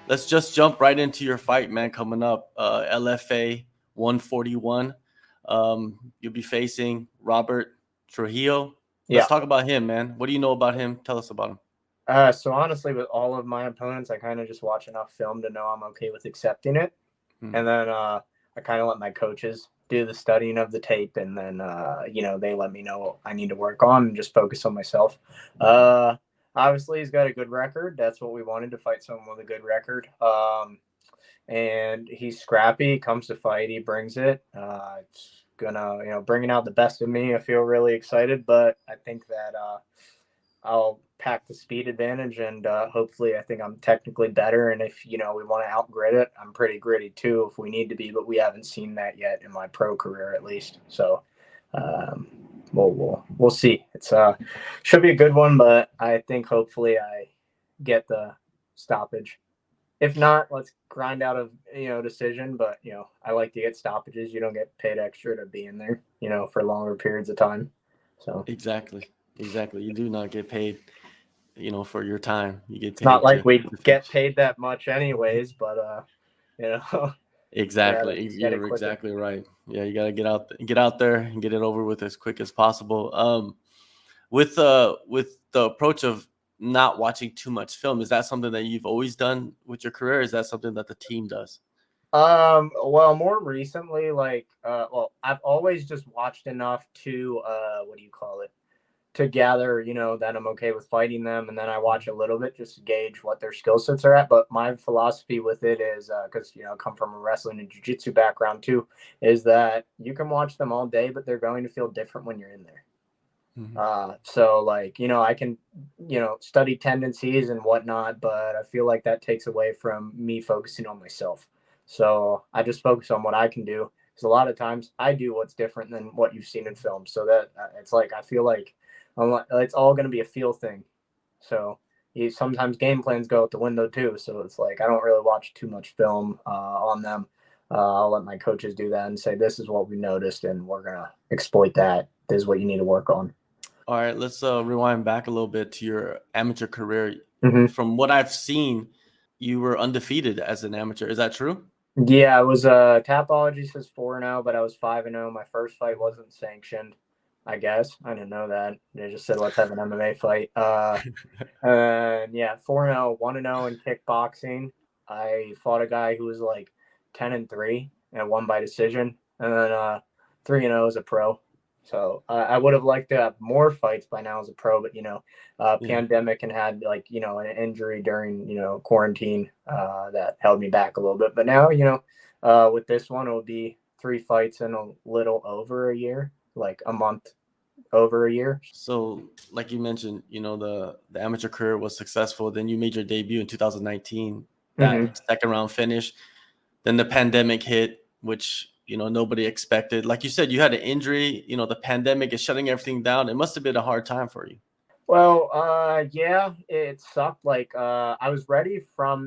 let's just jump right into your fight, man. Coming up, LFA 141. You'll be facing Robert Trujillo. Let's Yeah. talk about him, man. What do you know about him? Tell us about him. So honestly, with all of my opponents, I kind of just watch enough film to know I'm okay with accepting it, Hmm. and then I kind of let my coaches do the studying of the tape, and then they let me know what I need to work on and just focus on myself. Uh, Obviously, he's got a good record. That's what we wanted, to fight someone with a good record. And he's scrappy. He comes to fight, he brings it. It's gonna, bringing out the best of me. I feel really excited, but I think that I'll pack the speed advantage, and hopefully, I think I'm technically better. And if we want to outgrit it, I'm pretty gritty too if we need to be. But we haven't seen that yet in my pro career, at least. So um, we'll see. It's should be a good one, but I think hopefully I get the stoppage. If not, let's grind out a decision. But I like to get stoppages. You don't get paid extra to be in there, for longer periods of time. So Exactly. Exactly. You do not get paid, for your time. You get it's not paid like to we get finish. paid that much anyways. But you know, rather Exactly. get it You're quicker. exactly right. Yeah, you gotta get out there and get it over with as quick as possible. With the approach of not watching too much film, is that something that you've always done with your career? Is that something that the team does? Well, more recently, like, I've always just watched enough to, what do you call it? To gather, that I'm okay with fighting them. And then I watch a little bit just to gauge what their skill sets are at. But my philosophy with it is, because, I come from a wrestling and jiu-jitsu background too, is that you can watch them all day, but they're going to feel different when you're in there. Mhm. So like, I can, study tendencies and whatnot, but I feel like that takes away from me focusing on myself. So I just focus on what I can do. Because a lot of times I do what's different than what you've seen in film. So that it's like, I feel like it's all going to be a feel thing. So sometimes game plans go out the window too. So it's like, I don't really watch too much film on them. I'll let my coaches do that and say, this is what we noticed and we're going to exploit that. This is what you need to work on. All right, let's rewind back a little bit to your amateur career. Mm-hmm. From what I've seen, you were undefeated as an amateur. Is that true? Yeah, I was Tapology says 4-0, but I was 5-0. My first fight wasn't sanctioned. I guess I didn't know that. They just said let's have an MMA fight. And yeah, 4-0, 1-0 in kickboxing. I fought a guy who was like 10-3 and won by decision, and then 3-0 as a pro. So I would have liked to have more fights by now as a pro, but Yeah. pandemic and had like an injury during quarantine that held me back a little bit. But now with this one, it will be 3 fights in a little over a year, like a month over a year. So, like you mentioned, the amateur career was successful. Then you made your debut in 2019. That Mm-hmm. second round finish. Then the pandemic hit, which nobody expected. Like you said, you had an injury. The pandemic is shutting everything down. It must have been a hard time for you. Well, yeah, it sucked. Like, I was ready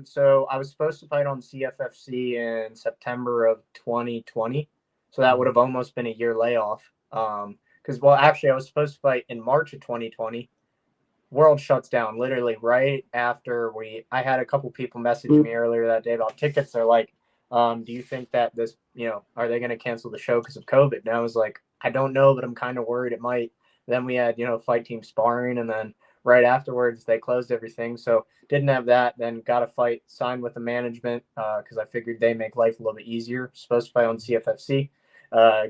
so I was supposed to fight on CFFC in September of 2020. So that would Mhm. have almost been a year layoff. Because, well, actually, I was supposed to fight in March of 2020. World shuts down literally right after I had a couple people message me earlier that day about tickets. They're like, do you think that are they going to cancel the show because of COVID? And I was like, I don't know, but I'm kind of worried it might. Then we had, fight team sparring. And then right afterwards, they closed everything. So didn't have that. Then got a fight signed with the management because I figured they make life a little bit easier. Supposed to fight on CFFC,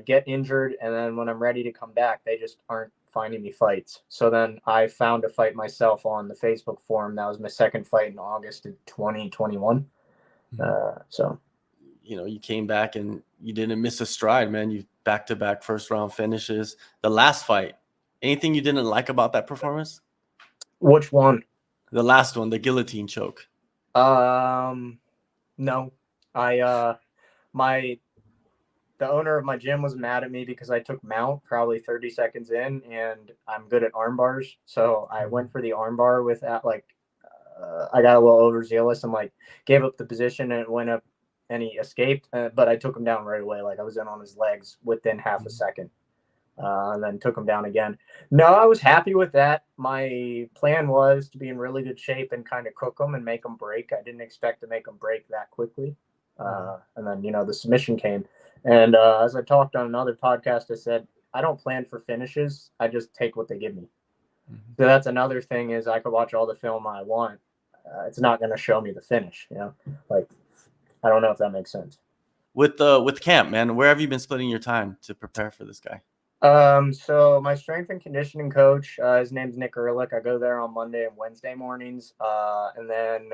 get injured. And then when I'm ready to come back, they just aren't finding me fights. So then I found a fight myself on the Facebook forum. That was my second fight in August of 2021. Mhm. So You came back and you didn't miss a stride, man. You back to back first round finishes. The last fight, anything you didn't like about that performance? which one? The last one, the guillotine choke. Um, no, I my the owner of my gym was mad at me because I took mount probably 30 seconds in, and I'm good at arm bars. So I went for the arm bar with that. Like, I got a little overzealous and like gave up the position and it went up and he escaped. But I took him down right away. Like I was in on his legs within half a second. and then took him down again. No, I was happy with that. My plan was to be in really good shape and kind of cook them and make them break. I didn't expect to make them break that quickly. And then, the submission came. And as I talked on another podcast, I said, I don't plan for finishes. I just take what they give me. So that's another thing is I could watch all the film I want. It's not going to show me the finish, Like, I don't know if that makes sense. With camp, man, where have you been splitting your time to prepare for this guy? So my strength and conditioning coach, his name's Nick Ehrlich. I go there on Monday and Wednesday mornings. And then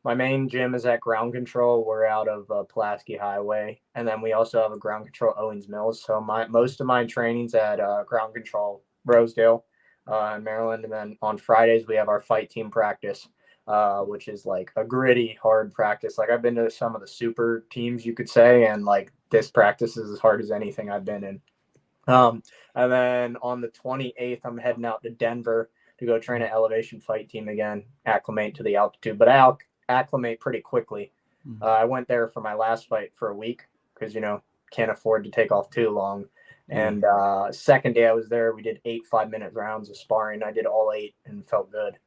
my main gym is at Ground Control. We're out of Pulaski Highway. And then we also have a Ground Control Owens Mills. So most of my training's at Ground Control Rosedale in Maryland. And then on Fridays, we have our fight team practice, which is like a gritty, hard practice. Like I've been to some of the super teams, you could say, and like this practice is as hard as anything I've been in. And then on the 28th, I'm heading out to Denver to go train an elevation fight team again, acclimate to the altitude, but I acclimate pretty quickly. I went there for my last fight for a week because, can't afford to take off too long. And second day I was there, we did 8 5-minute rounds of sparring. I did all 8 and felt good.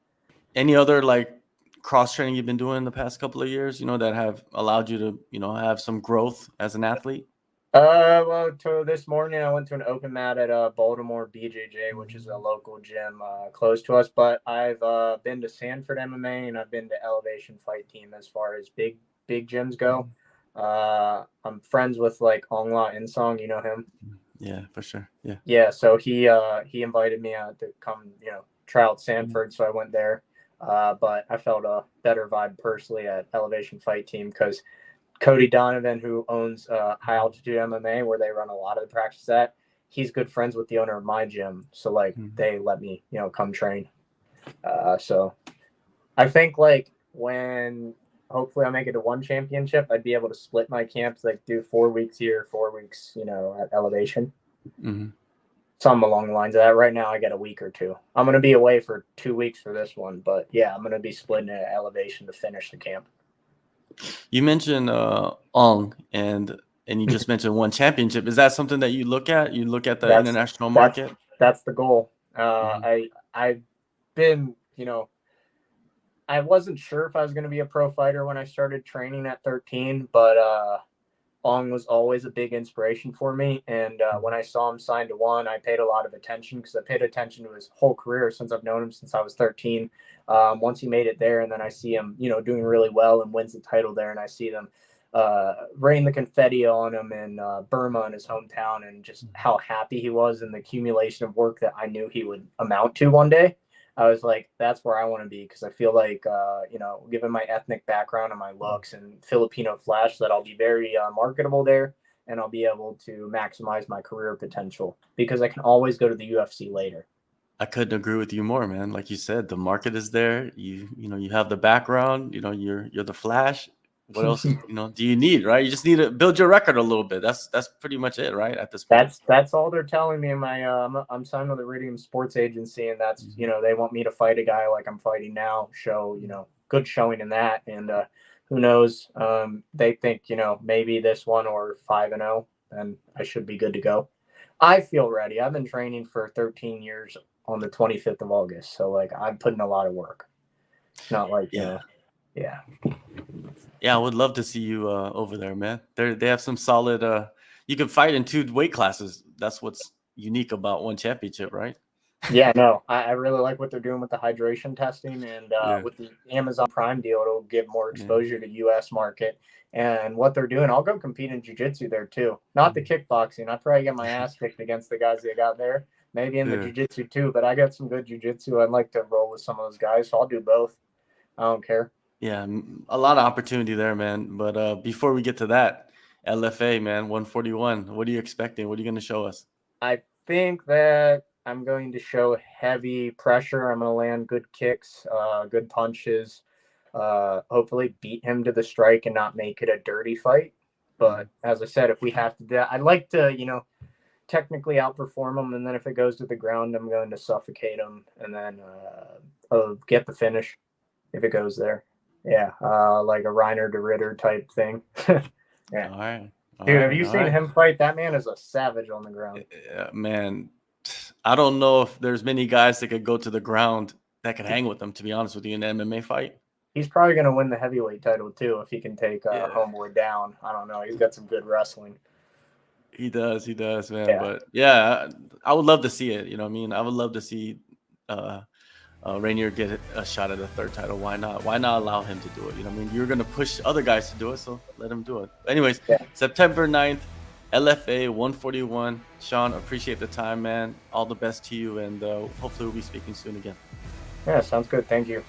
Any other like cross training you've been doing the past couple of years, that have allowed you to, have some growth as an athlete? Well, this morning I went to an open mat at Baltimore BJJ, which is a local gym close to us. But I've been to Sanford MMA and I've been to Elevation Fight Team as far as big gyms go. I'm friends with like Aung Nsang, you know him? Yeah, for sure. Yeah. Yeah. So he invited me to come, try out Sanford. So I went there. But I felt a better vibe personally at Elevation Fight Team because Cody Donovan, who owns High Altitude MMA, where they run a lot of the practice at, he's good friends with the owner of my gym. So like they let me, come train. So I think like when hopefully I make it to one championship, I'd be able to split my camps, like do 4 weeks here, 4 weeks, at Elevation. Something along the lines of that. Right now I get a week or 2. I'm going to be away for 2 weeks for this one, but yeah, I'm going to be splitting at Elevation to finish the camp. You mentioned Aung and you just mentioned one championship. Is that something that you look at? You look at the international market? That's the goal. I've been, I wasn't sure if I was going to be a pro fighter when I started training at 13, but Aung was always a big inspiration for me. And when I saw him signed to one, I paid a lot of attention because I paid attention to his whole career since I've known him since I was 13. Once he made it there, and then I see him, doing really well and wins the title there, and I see them rain the confetti on him in Burma in his hometown, and just how happy he was and the accumulation of work that I knew he would amount to one day. I was like, that's where I want to be because I feel like, given my ethnic background and my looks and Filipino flash, that I'll be very marketable there and I'll be able to maximize my career potential because I can always go to the UFC later. I couldn't agree with you more, man. Like you said, the market is there. You have the background. You're the flash. What else, do you need, right? You just need to build your record a little bit. That's pretty much it, right? At this point. That's all they're telling me in my I'm signed with the Iridium Sports Agency, and that's they want me to fight a guy like I'm fighting now, show good showing in that, and who knows, they think maybe this one or 5-0, and I should be good to go. I feel ready. I've been training for 13 years on the 25th of August, so like I'm putting a lot of work. It's not like yeah. Yeah, I would love to see you over there, man. They have some solid. You can fight in 2 weight classes. That's what's unique about one championship, right? Yeah, no, I really like what they're doing with the hydration testing, and with the Amazon Prime deal, it'll give more exposure to U.S. market. And what they're doing, I'll go compete in jiu-jitsu there too. Not the kickboxing. I'd probably get my ass kicked against the guys they got there. Maybe in the jiu-jitsu too, but I got some good jiu-jitsu. I'd like to roll with some of those guys, so I'll do both. I don't care. Yeah, a lot of opportunity there, man. But before we get to that, LFA, man, 141. What are you expecting? What are you going to show us? I think that I'm going to show heavy pressure. I'm going to land good kicks, good punches, hopefully beat him to the strike and not make it a dirty fight. But as I said, if we have to do that, I'd like to, technically outperform him. And then if it goes to the ground, I'm going to suffocate him and then get the finish if it goes there. Yeah, like a Reiner de Ritter type thing. Yeah. All Dude, have right, you all seen right. him fight? That man is a savage on the ground. Man, I don't know if there's many guys that could go to the ground that could hang with them, to be honest with you, in an MMA fight. He's probably going to win the heavyweight title too if he can take Yeah, Homeboy down. I don't know. He's got some good wrestling. he does, man. Yeah. But yeah, I would love to see it. You know what I mean? I would love to see uh, Rainier get a shot at a third title. Why not? Why not allow him to do it? You know what I mean? You're going to push other guys to do it, so let him do it. Anyways, Yeah. September 9th, LFA 141. Shawn, appreciate the time, man. All the best to you, and hopefully we'll be speaking soon again. Yeah, sounds good. Thank you.